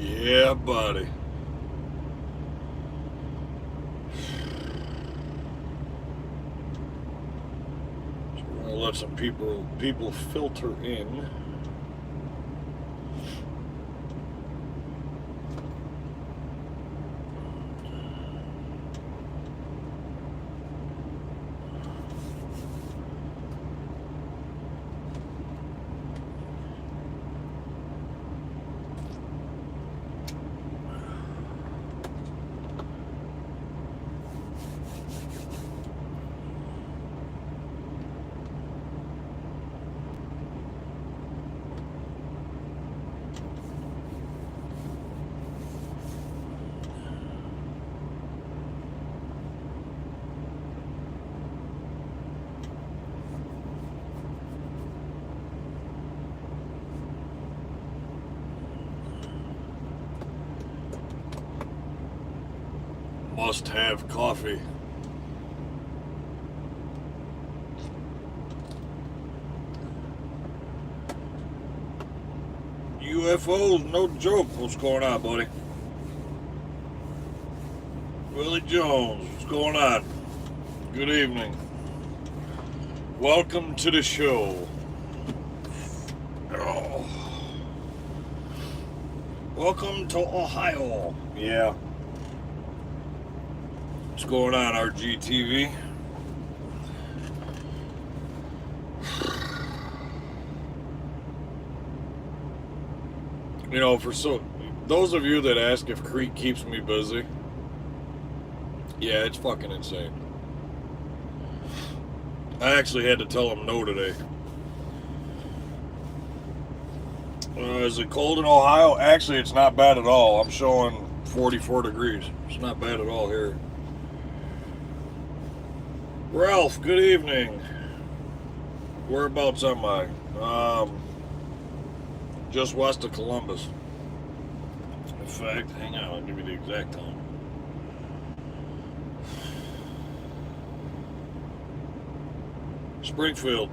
Yeah, buddy. So we're gonna let some people filter in. Must have coffee. UFOs, no joke. What's going on, buddy? Willie Jones, what's going on? Good evening. Welcome to the show. Oh. Welcome to Ohio. Yeah. What's going on, RGTV? You know, those of you that ask if Creek keeps me busy, yeah, it's fucking insane. I actually had to tell him no today. Is it cold in Ohio? Actually, it's not bad at all. I'm showing 44 degrees. It's not bad at all here. Ralph, good evening. Whereabouts am I? Just west of Columbus. In fact, hang on, I'll give you the exact time. Springfield.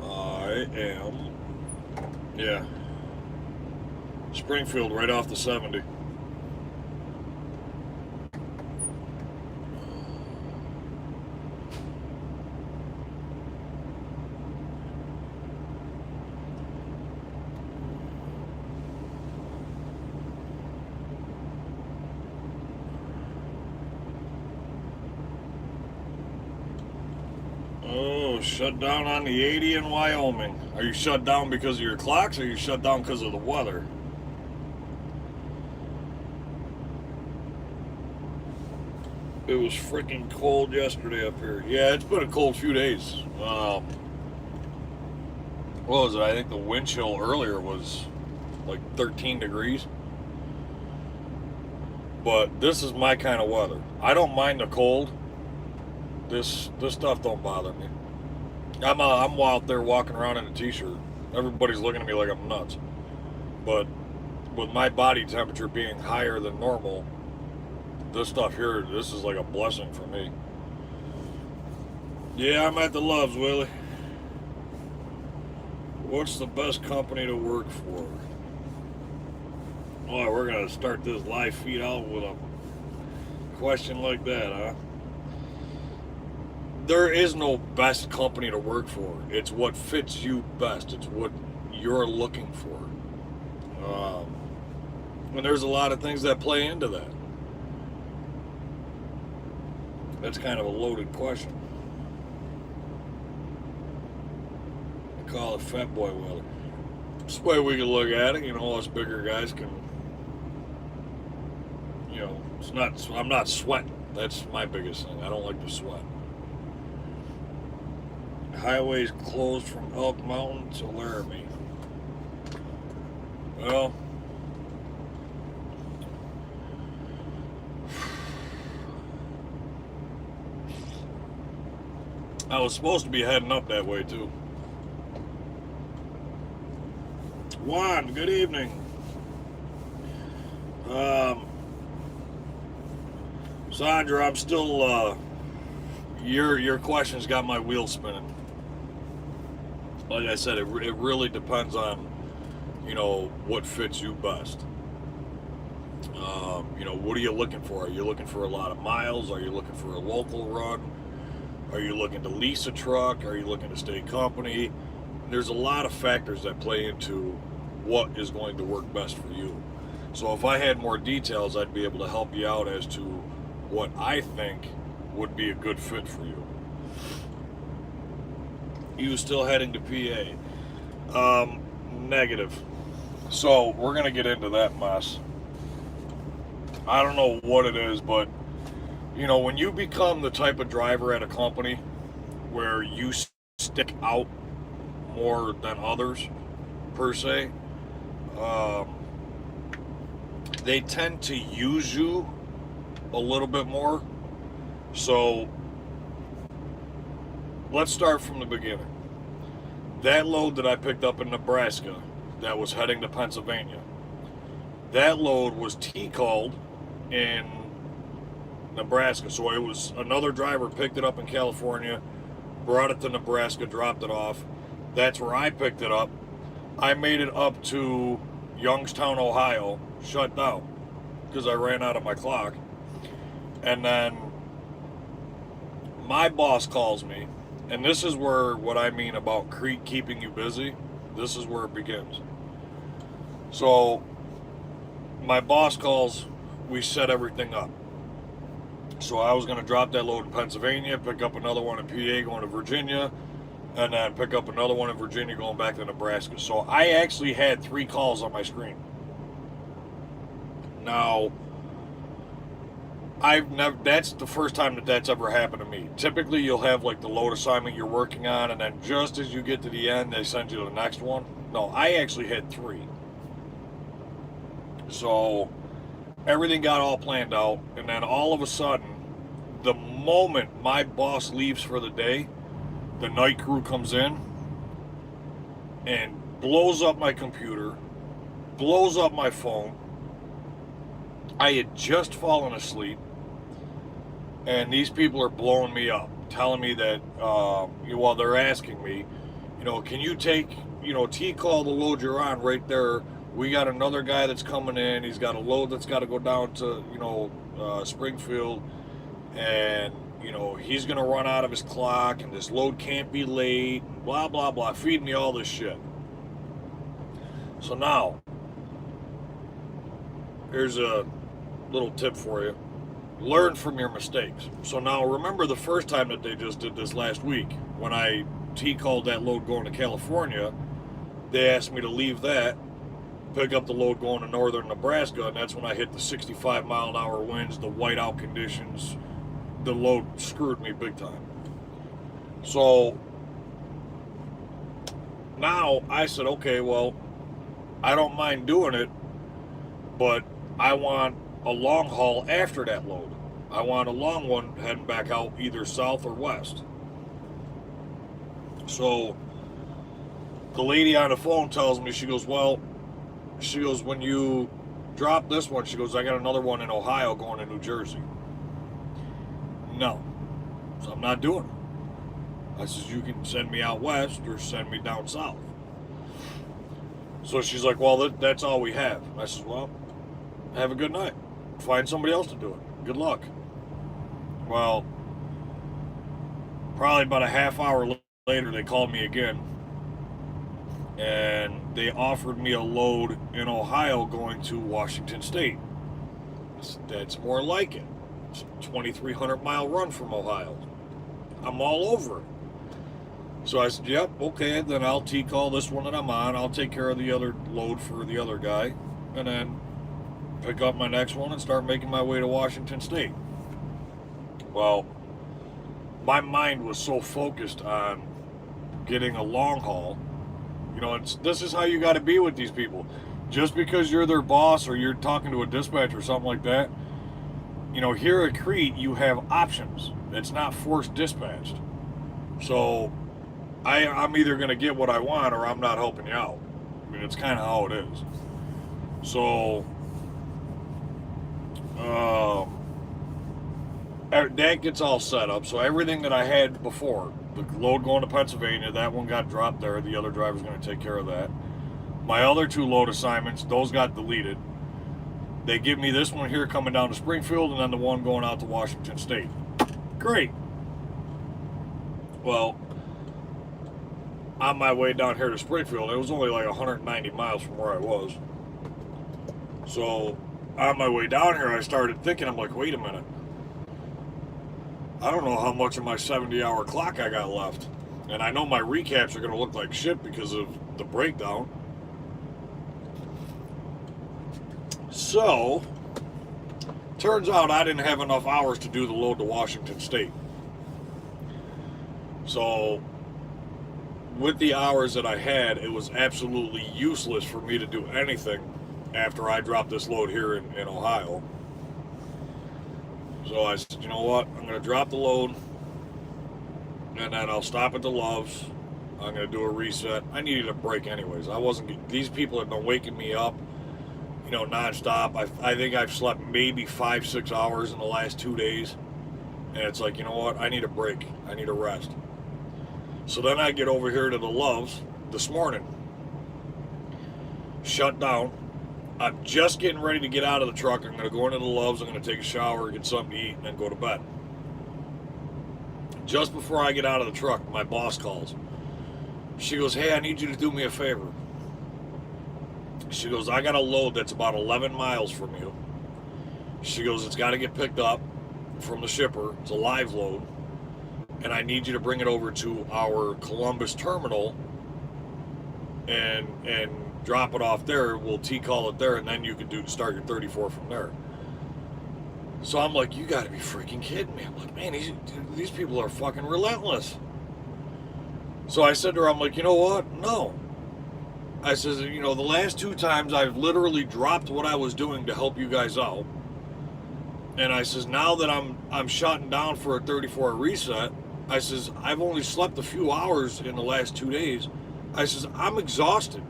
I am, yeah, Springfield, right off the 70. Shut down on the 80 in Wyoming. Are you shut down because of your clocks, or are you shut down because of the weather? It was freaking cold yesterday up here. Yeah, it's been a cold few days. What was it? I think the wind chill earlier was like 13 degrees. But this is my kind of weather. I don't mind the cold. This stuff don't bother me. I'm out there walking around in a t-shirt. Everybody's looking at me like I'm nuts. But with my body temperature being higher than normal, this stuff here, this is like a blessing for me. Yeah, I'm at the Loves, Willie. What's the best company to work for? Boy, we're going to start this live feed out with a question like that, huh? There is no best company to work for. It's what fits you best. It's what you're looking for. And there's a lot of things that play into that. That's kind of a loaded question. I call it fat boy weather. This way we can look at it. You know, us bigger guys can, you know, I'm not sweating. That's my biggest thing. I don't like to sweat. Highways closed from Elk Mountain to Laramie. Well, I was supposed to be heading up that way too. Juan, good evening. Sandra, I'm still, your question's got my wheels spinning. like I said, it really depends on, what fits you best. What are you looking for? Are you looking for a lot of miles? Are you looking for a local run? Are you looking to lease a truck? Are you looking to stay company? There's a lot of factors that play into what is going to work best for you. So if I had more details, I'd be able to help you out as to what I think would be a good fit for you. You still heading to PA? Negative. So we're going to get into that mess. I don't know what it is, but when you become the type of driver at a company where you stick out more than others, per se, they tend to use you a little bit more. So let's start from the beginning. That load that I picked up in Nebraska that was heading to Pennsylvania, that load was T-called in Nebraska. So it was another driver picked it up in California, brought it to Nebraska, dropped it off. That's where I picked it up. I made it up to Youngstown, Ohio, shut down because I ran out of my clock. And then my boss calls me, and this is where what I mean about keeping you busy, this is where it begins. So my boss calls, we set everything up. So I was going to drop that load in Pennsylvania, pick up another one in PA going to Virginia, and then pick up another one in Virginia going back to Nebraska. So I actually had 3 calls on my screen. Now, that's the first time that's ever happened to me. Typically, you'll have like the load assignment you're working on, and then just as you get to the end, they send you to the next one. No, I actually had 3. So everything got all planned out, and then all of a sudden, the moment my boss leaves for the day, the night crew comes in and blows up my computer, blows up my phone. I had just fallen asleep, and these people are blowing me up, telling me that, while they're asking me, can you take, T-call the load you're on right there. We got another guy that's coming in. He's got a load that's got to go down to, Springfield, and, he's going to run out of his clock, and this load can't be late, blah, blah, blah, feeding me all this shit. So now, here's a little tip for you. Learn from your mistakes. So now, remember the first time that they just did this last week, when I T-called that load going to California, they asked me to leave that, pick up the load going to northern Nebraska, and that's when I hit the 65 mile an hour winds, the whiteout conditions. The load screwed me big time. So now I said, okay, well, I don't mind doing it, but I want a long haul after that load. I want a long one heading back out either south or west. So the lady on the phone tells me, she goes, when you drop this one, she goes, I got another one in Ohio going to New Jersey. No. So I'm not doing it. I says, you can send me out west or send me down south. So she's like, well, that's all we have. I says, well, have a good night. Find somebody else to do it. Good luck. Well, probably about a half hour later, they called me again, and they offered me a load in Ohio going to Washington State. That's more like it. It's a 2,300 mile run from Ohio. I'm all over it. So I said, yep, okay, then I'll T-call this one that I'm on. I'll take care of the other load for the other guy, and then pick up my next one and start making my way to Washington State. Well, my mind was so focused on getting a long haul. This is how you got to be with these people. Just because you're their boss or you're talking to a dispatch or something like that, here at Crete, you have options. It's not forced dispatched. So I'm either going to get what I want or I'm not helping you out. I mean, it's kind of how it is. So that gets all set up. So everything that I had before, the load going to Pennsylvania, that one got dropped there. The other driver's going to take care of that. My other 2 load assignments, those got deleted. They give me this one here coming down to Springfield, and then the one going out to Washington State. Great. Well, on my way down here to Springfield, it was only like 190 miles from where I was. So on my way down here, I started thinking, I'm like, wait a minute. I don't know how much of my 70-hour clock I got left. And I know my recaps are going to look like shit because of the breakdown. So, turns out I didn't have enough hours to do the load to Washington State. So, with the hours that I had, it was absolutely useless for me to do anything after I dropped this load here in Ohio. So I said, you know what, I'm going to drop the load, and then I'll stop at the Loves. I'm going to do a reset. I needed a break anyways. These people have been waking me up, nonstop. I think I've slept maybe 5-6 hours in the last 2 days. And it's like, you know what, I need a break. I need a rest. So then I get over here to the Loves this morning. Shut down. I'm just getting ready to get out of the truck. I'm going to go into the Loves. I'm going to take a shower, get something to eat, and then go to bed. Just before I get out of the truck, my boss calls. She goes, hey, I need you to do me a favor. She goes, I got a load that's about 11 miles from you. She goes, it's got to get picked up from the shipper. It's a live load. And I need you to bring it over to our Columbus terminal and drop it off there. We'll T-call it there, and then you can start your 34 from there. So I'm like, you got to be freaking kidding me. I'm like, man, these people are fucking relentless. So I said to her, I'm like, you know what? No. I says, the last 2 times I've literally dropped what I was doing to help you guys out. And I says, now that I'm shutting down for a 34 reset, I says, I've only slept a few hours in the last 2 days. I says, I'm exhausted.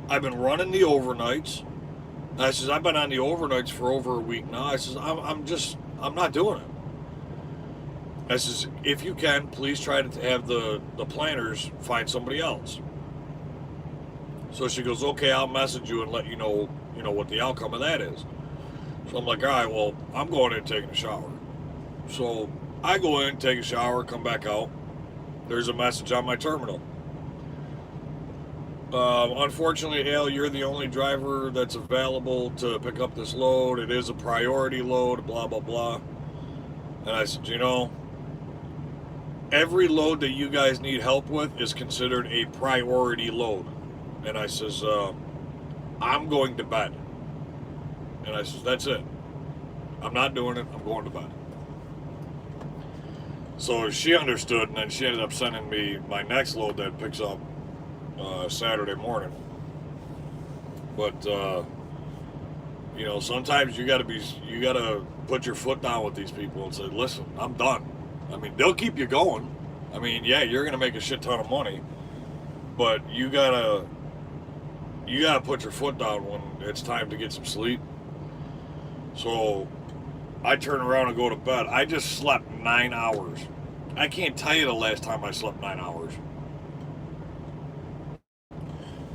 I've been running the overnights. I says, I've been on the overnights for over a week now. I says, I'm not doing it. I says, if you can, please try to have the planners find somebody else. So she goes, okay, I'll message you and let you know what the outcome of that is. So I'm like, all right, well, I'm going in and taking a shower. So I go in, take a shower, come back out. There's a message on my terminal. Unfortunately, Al, you're the only driver that's available to pick up this load. It is a priority load, blah, blah, blah. And I said, every load that you guys need help with is considered a priority load. And I says, I'm going to bed. And I says, that's it. I'm not doing it. I'm going to bed. So she understood, and then she ended up sending me my next load that picks up Saturday morning. But sometimes you gotta put your foot down with these people and say, listen, I'm done. I mean, they'll keep you going. I mean, yeah, you're gonna make a shit ton of money, but you gotta put your foot down when it's time to get some sleep. So I turn around and go to bed. I just slept 9 hours. I can't tell you the last time I slept 9 hours.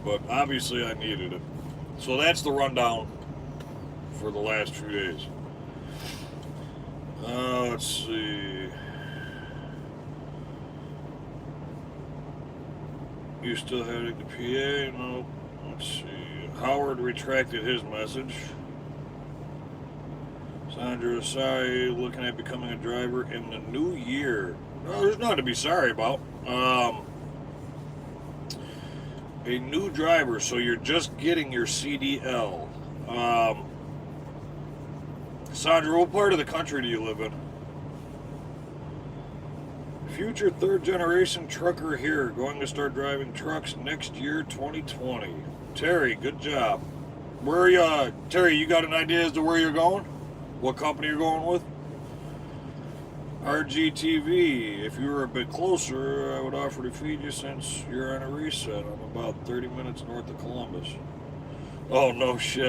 But obviously I needed it. So that's the rundown for the last 2 days. Let's see. You still heading to PA? No. Let's see. Howard retracted his message. Sandra, sorry, looking at becoming a driver in the new year. No, there's nothing to be sorry about. A new driver, so you're just getting your CDL. Sandra, what part of the country do you live in? Future 3rd generation trucker here, going to start driving trucks next year, 2020. Terry, good job. Where are you, Terry, you got an idea as to where you're going? What company you're going with? RGTV, if you were a bit closer, I would offer to feed you since you're on a reset. I'm about 30 minutes north of Columbus. Oh, no shit.